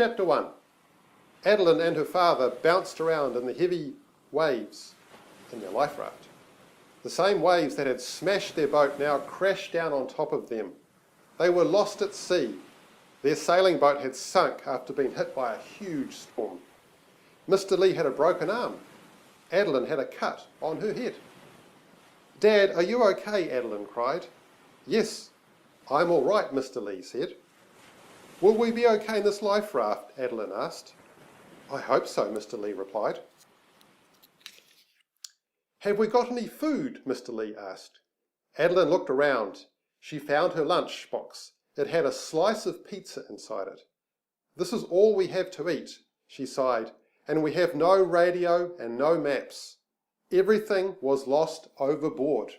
Chapter 1. Adeline and her father bounced around in the heavy waves in their life raft. The same waves that had smashed their boat now crashed down on top of them. They were lost at sea. Their sailing boat had sunk after being hit by a huge storm. Mr. Lee had a broken arm. Adeline had a cut on her head. "Dad, are you okay?" Adeline cried. "Yes, I'm all right," Mr. Lee said. "Will we be okay in this life raft?" Adeline asked. "I hope so," Mr. Lee replied. "Have we got any food?" Mr. Lee asked. Adeline looked around. She found her lunch box. It had a slice of pizza inside it. "This is all we have to eat," she sighed, "and we have no radio and no maps. Everything was lost overboard."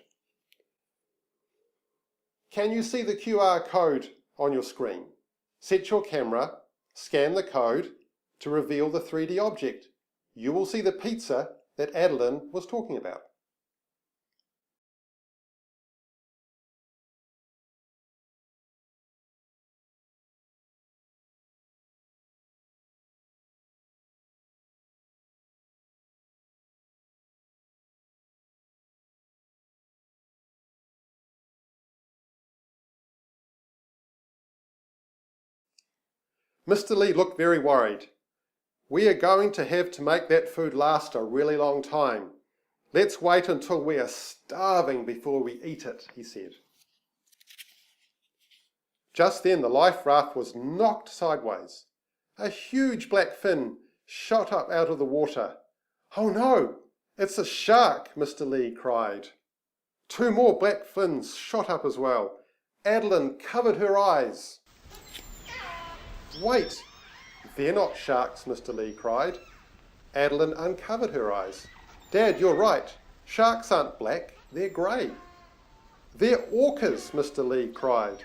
Can you see the QR code on your screen? Set your camera, scan the code to reveal the 3D object. You will see the pizza that Adeline was talking about. Mr. Lee looked very worried. "We are going to have to make that food last a really long time. Let's wait until we are starving before we eat it," he said. Just then the life raft was knocked sideways. A huge black fin shot up out of the water. "Oh no, it's a shark!" Mr. Lee cried. 2 more black fins shot up as well. Adeline covered her eyes. "Wait, they're not sharks," Mr. Lee cried. Adeline uncovered her eyes. "Dad, you're right. Sharks aren't black, they're grey." "They're orcas," Mr. Lee cried.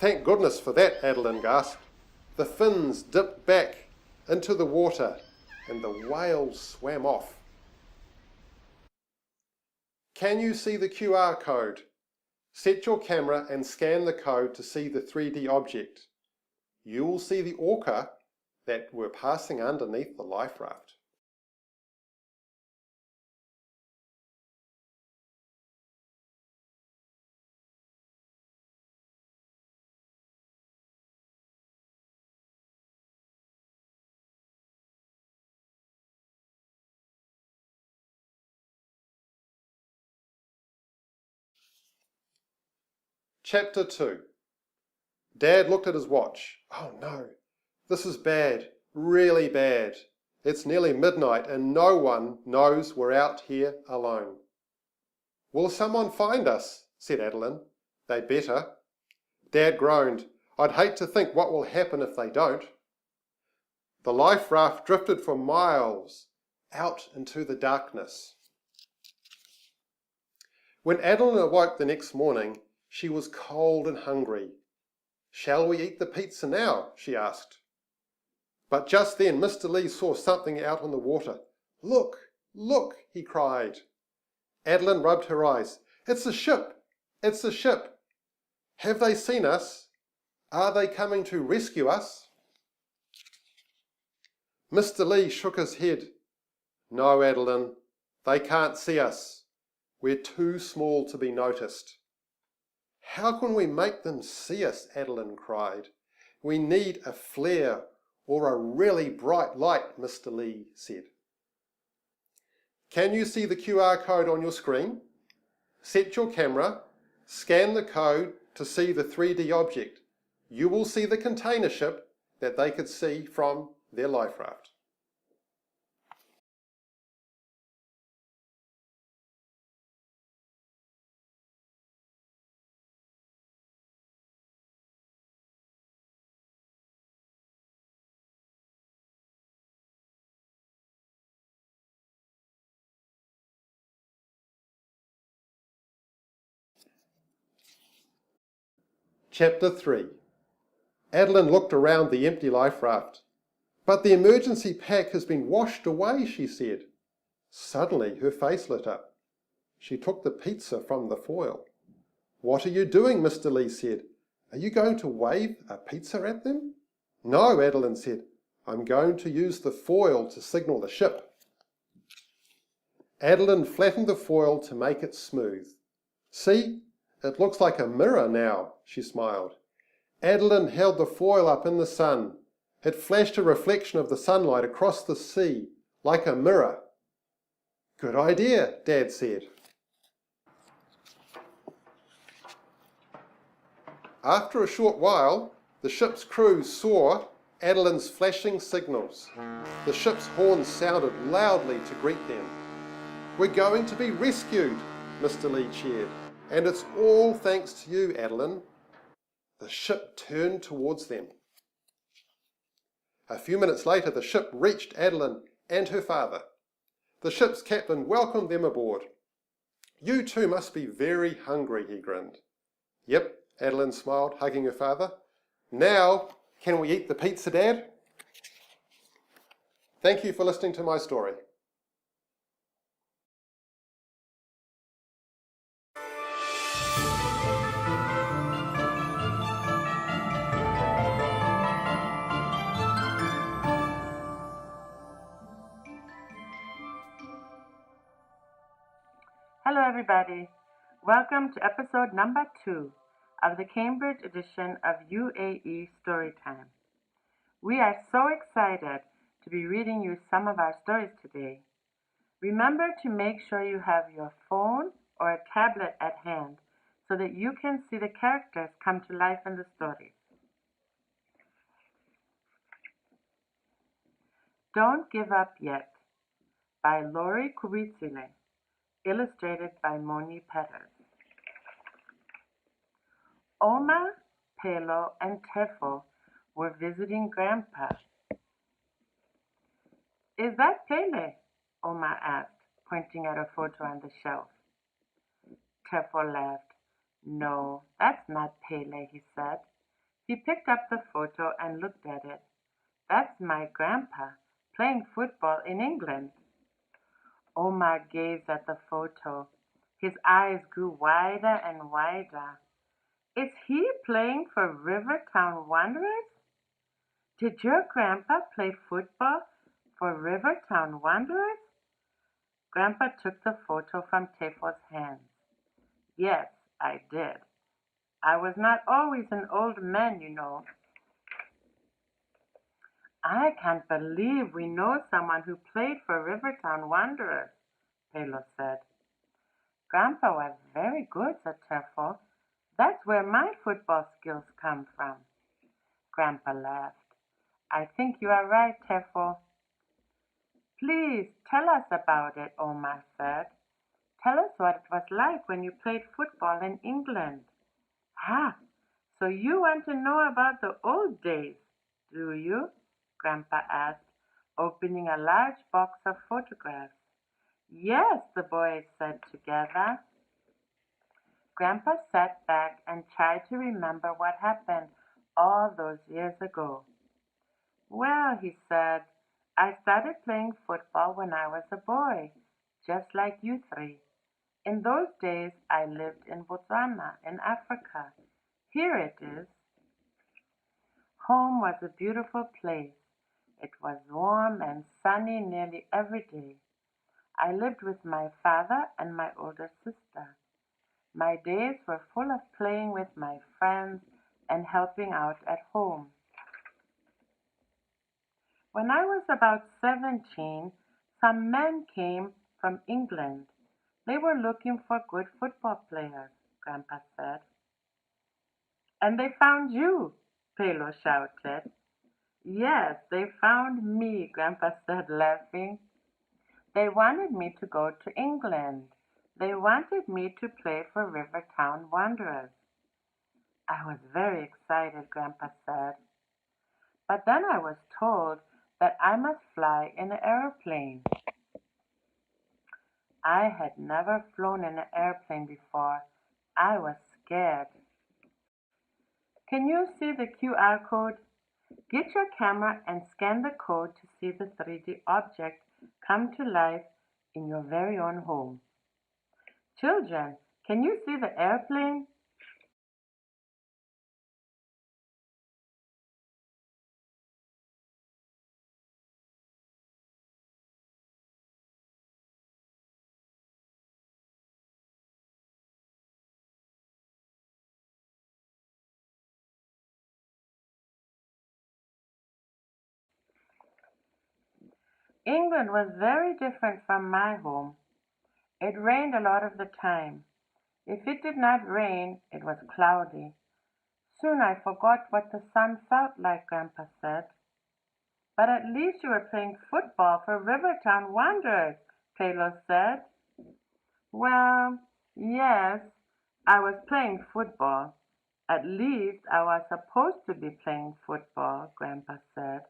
"Thank goodness for that," Adeline gasped. The fins dipped back into the water and the whales swam off. Can you see the QR code? Set your camera and scan the code to see the 3D object. You will see the orca that were passing underneath the life raft. Chapter 2. Dad looked at his watch. "Oh no, this is bad, really bad. It's nearly midnight and no one knows we're out here alone." "Will someone find us?" said Adeline. "They'd better." Dad groaned. "I'd hate to think what will happen if they don't." The life raft drifted for miles out into the darkness. When Adeline awoke the next morning, she was cold and hungry. "Shall we eat the pizza now?" she asked. But just then Mr. Lee saw something out on the water. "Look, look," he cried. Adeline rubbed her eyes. "It's a ship! It's a ship! Have they seen us? Are they coming to rescue us?" Mr. Lee shook his head. "No, Adeline, they can't see us. We're too small to be noticed." "How can we make them see us?" Adeline cried. "We need a flare or a really bright light," Mr. Lee said. Can you see the QR code on your screen? Set your camera, scan the code to see the 3D object. You will see the container ship that they could see from their life raft. Chapter 3. Adeline looked around the empty life raft. "But the emergency pack has been washed away," she said. Suddenly her face lit up. She took the pizza from the foil. "What are you doing?" Mr. Lee said. "Are you going to wave a pizza at them?" "No," Adeline said. I'm going to use the foil to signal the ship. Adeline flattened the foil to make it smooth. See, it looks like a mirror now, she smiled. Adeline held the foil up in the sun. It flashed a reflection of the sunlight across the sea, like a mirror. Good idea, Dad said. After a short while, the ship's crew saw Adeline's flashing signals. The ship's horns sounded loudly to greet them. We're going to be rescued, Mr. Lee cheered, and it's all thanks to you, Adeline. The ship turned towards them. A few minutes later, the ship reached Adeline and her father. The ship's captain welcomed them aboard. You two must be very hungry, he grinned. Yep, Adeline smiled, hugging her father. Now, can we eat the pizza, Dad? Thank you for listening to my story. Hello everybody, welcome to episode number 2 of the Cambridge edition of UAE Storytime. We are so excited to be reading you some of our stories today. Remember to make sure you have your phone or a tablet at hand so that you can see the characters come to life in the stories. Don't Give Up Yet by Lori Kubitsile, illustrated by Moni Peters. Oma, Pelo, and Tefo were visiting Grandpa. Is that Pele? Oma asked, pointing at a photo on the shelf. Tefo laughed. No, that's not Pele, he said. He picked up the photo and looked at it. That's my grandpa, playing football in England. Oma gazed at the photo. His eyes grew wider and wider. Is he playing for Rivertown Wanderers? Did your grandpa play football for Rivertown Wanderers? Grandpa took the photo from Tefo's hands. Yes, I did. I was not always an old man, you know. I can't believe we know someone who played for Rivertown Wanderers, Pelo said. Grandpa was very good, said Tefo. That's where my football skills come from. Grandpa laughed. I think you are right, Tefo. Please tell us about it, Oma said. Tell us what it was like when you played football in England. Ah, so you want to know about the old days, do you? Grandpa asked, opening a large box of photographs. Yes, the boys said together. Grandpa sat back and tried to remember what happened all those years ago. Well, he said, I started playing football when I was a boy, just like you three. In those days, I lived in Botswana, in Africa. Here it is. Home was a beautiful place. It was warm and sunny nearly every day. I lived with my father and my older sister. My days were full of playing with my friends and helping out at home. When I was about 17, some men came from England. They were looking for good football players, Grandpa said. And they found you, Pelo shouted. Yes, they found me, Grandpa said, laughing. They wanted me to go to England. They wanted me to play for Rivertown Wanderers. I was very excited, Grandpa said. But then I was told that I must fly in an airplane. I had never flown in an airplane before. I was scared. Can you see the QR code? Get your camera and scan the code to see the 3D object come to life in your very own home. Children, can you see the airplane? England was very different from my home. It rained a lot of the time. If it did not rain, it was cloudy. Soon I forgot what the sun felt like, Grandpa said. But at least you were playing football for Rivertown Wanderers, Taylor said. Well, yes, I was playing football. At least I was supposed to be playing football, Grandpa said.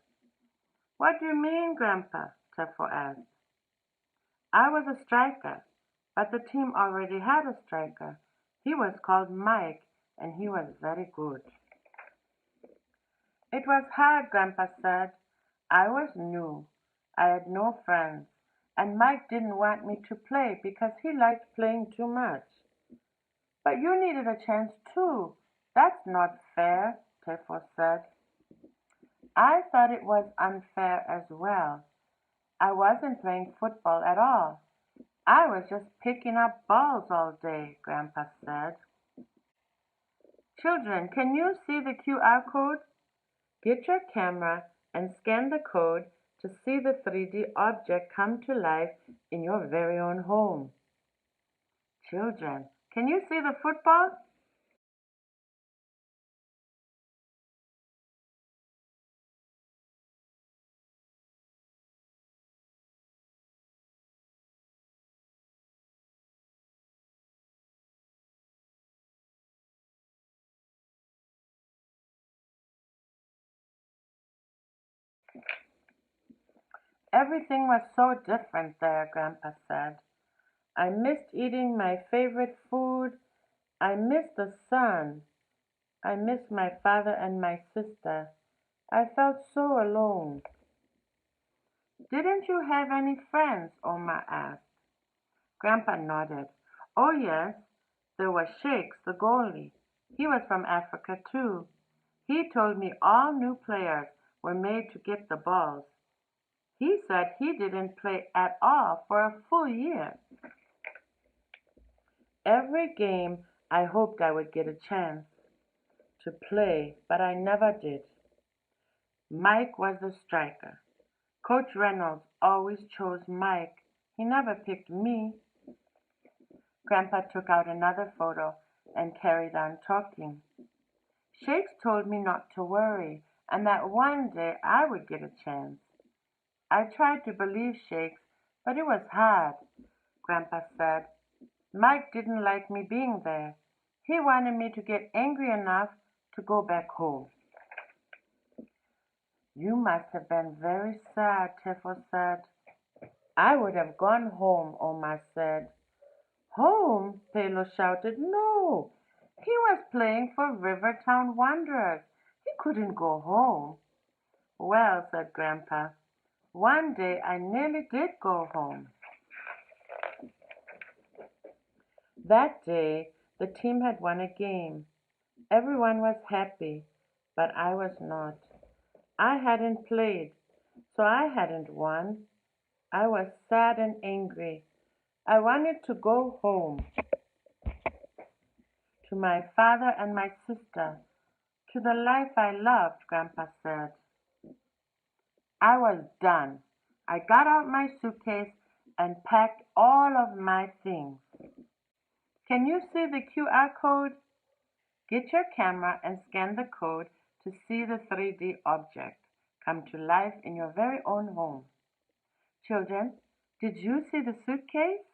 What do you mean, Grandpa? Tefo asked. I was a striker, but the team already had a striker. He was called Mike, and he was very good. It was hard, Grandpa said. I was new. I had no friends, and Mike didn't want me to play because he liked playing too much. But you needed a chance too. That's not fair, Tefo said. I thought it was unfair as well. I wasn't playing football at all. I was just picking up balls all day, Grandpa said. Children, can you see the QR code? Get your camera and scan the code to see the 3D object come to life in your very own home. Children, can you see the football? Everything was so different there, Grandpa said. I missed eating my favorite food. I missed the sun. I missed my father and my sister. I felt so alone. Didn't you have any friends? Oma asked. Grandpa nodded. Oh, yes, there was Shakes, the goalie. He was from Africa, too. He told me all new players were made to get the balls. He said he didn't play at all for a full year. Every game I hoped I would get a chance to play, but I never did. Mike was the striker. Coach Reynolds always chose Mike. He never picked me. Grandpa took out another photo and carried on talking. Shakes told me not to worry and that one day I would get a chance. I tried to believe Shakes, but it was hard, Grandpa said. Mike didn't like me being there. He wanted me to get angry enough to go back home. You must have been very sad, Tefo said. I would have gone home, Omar said. Home? Pelo shouted. No, he was playing for Rivertown Wanderers. He couldn't go home. Well, said Grandpa, one day I nearly did go home. That day, the team had won a game. Everyone was happy, but I was not. I hadn't played, so I hadn't won. I was sad and angry. I wanted to go home to my father and my sister, to the life I loved, Grandpa said. I was done. I got out my suitcase and packed all of my things. Can you see the QR code? Get your camera and scan the code to see the 3D object come to life in your very own home. Children, did you see the suitcase?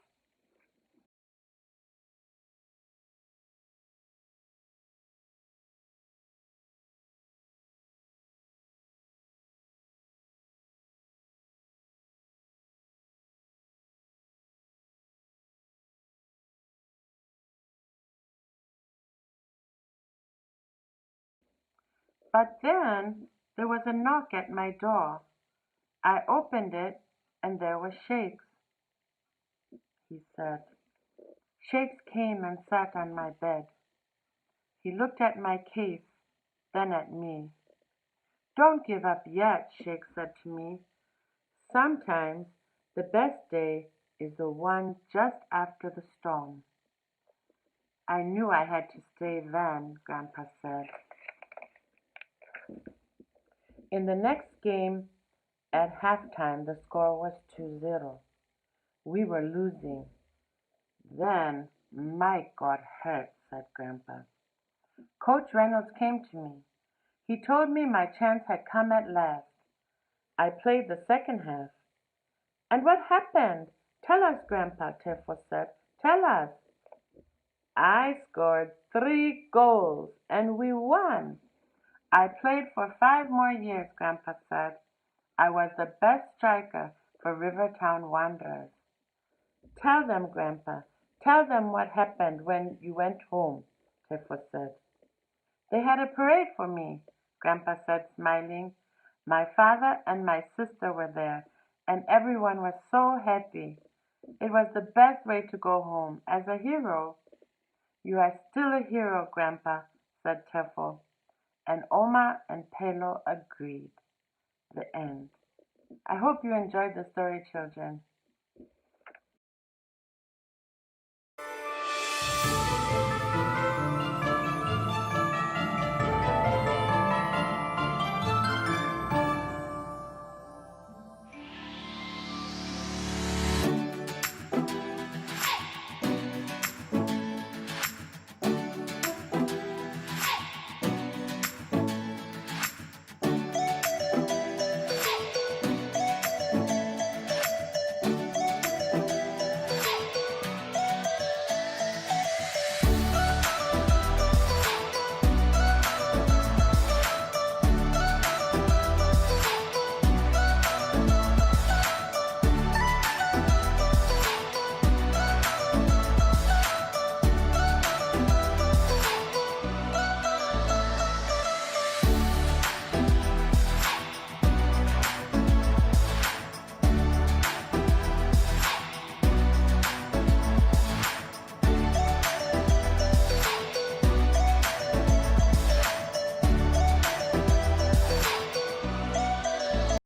But then there was a knock at my door. I opened it and there was Shakes, he said. Shakes came and sat on my bed. He looked at my case, then at me. Don't give up yet, Shakes said to me. Sometimes the best day is the one just after the storm. I knew I had to stay then, Grandpa said. In the next game, At halftime, the score was 2-0. We were losing. Then Mike got hurt, said Grandpa. Coach Reynolds came to me. He told me my chance had come at last. I played the second half. And what happened? Tell us, Grandpa, Tifo said. Tell us. I scored 3 goals and we won. I played for 5 more years, Grandpa said. I was the best striker for Rivertown Wanderers. Tell them, Grandpa. Tell them what happened when you went home, Tifo said. They had a parade for me, Grandpa said, smiling. My father and my sister were there, and everyone was so happy. It was the best way to go home, as a hero. You are still a hero, Grandpa, said Tefo. And Oma and Pelo agreed. The end. I hope you enjoyed the story, children.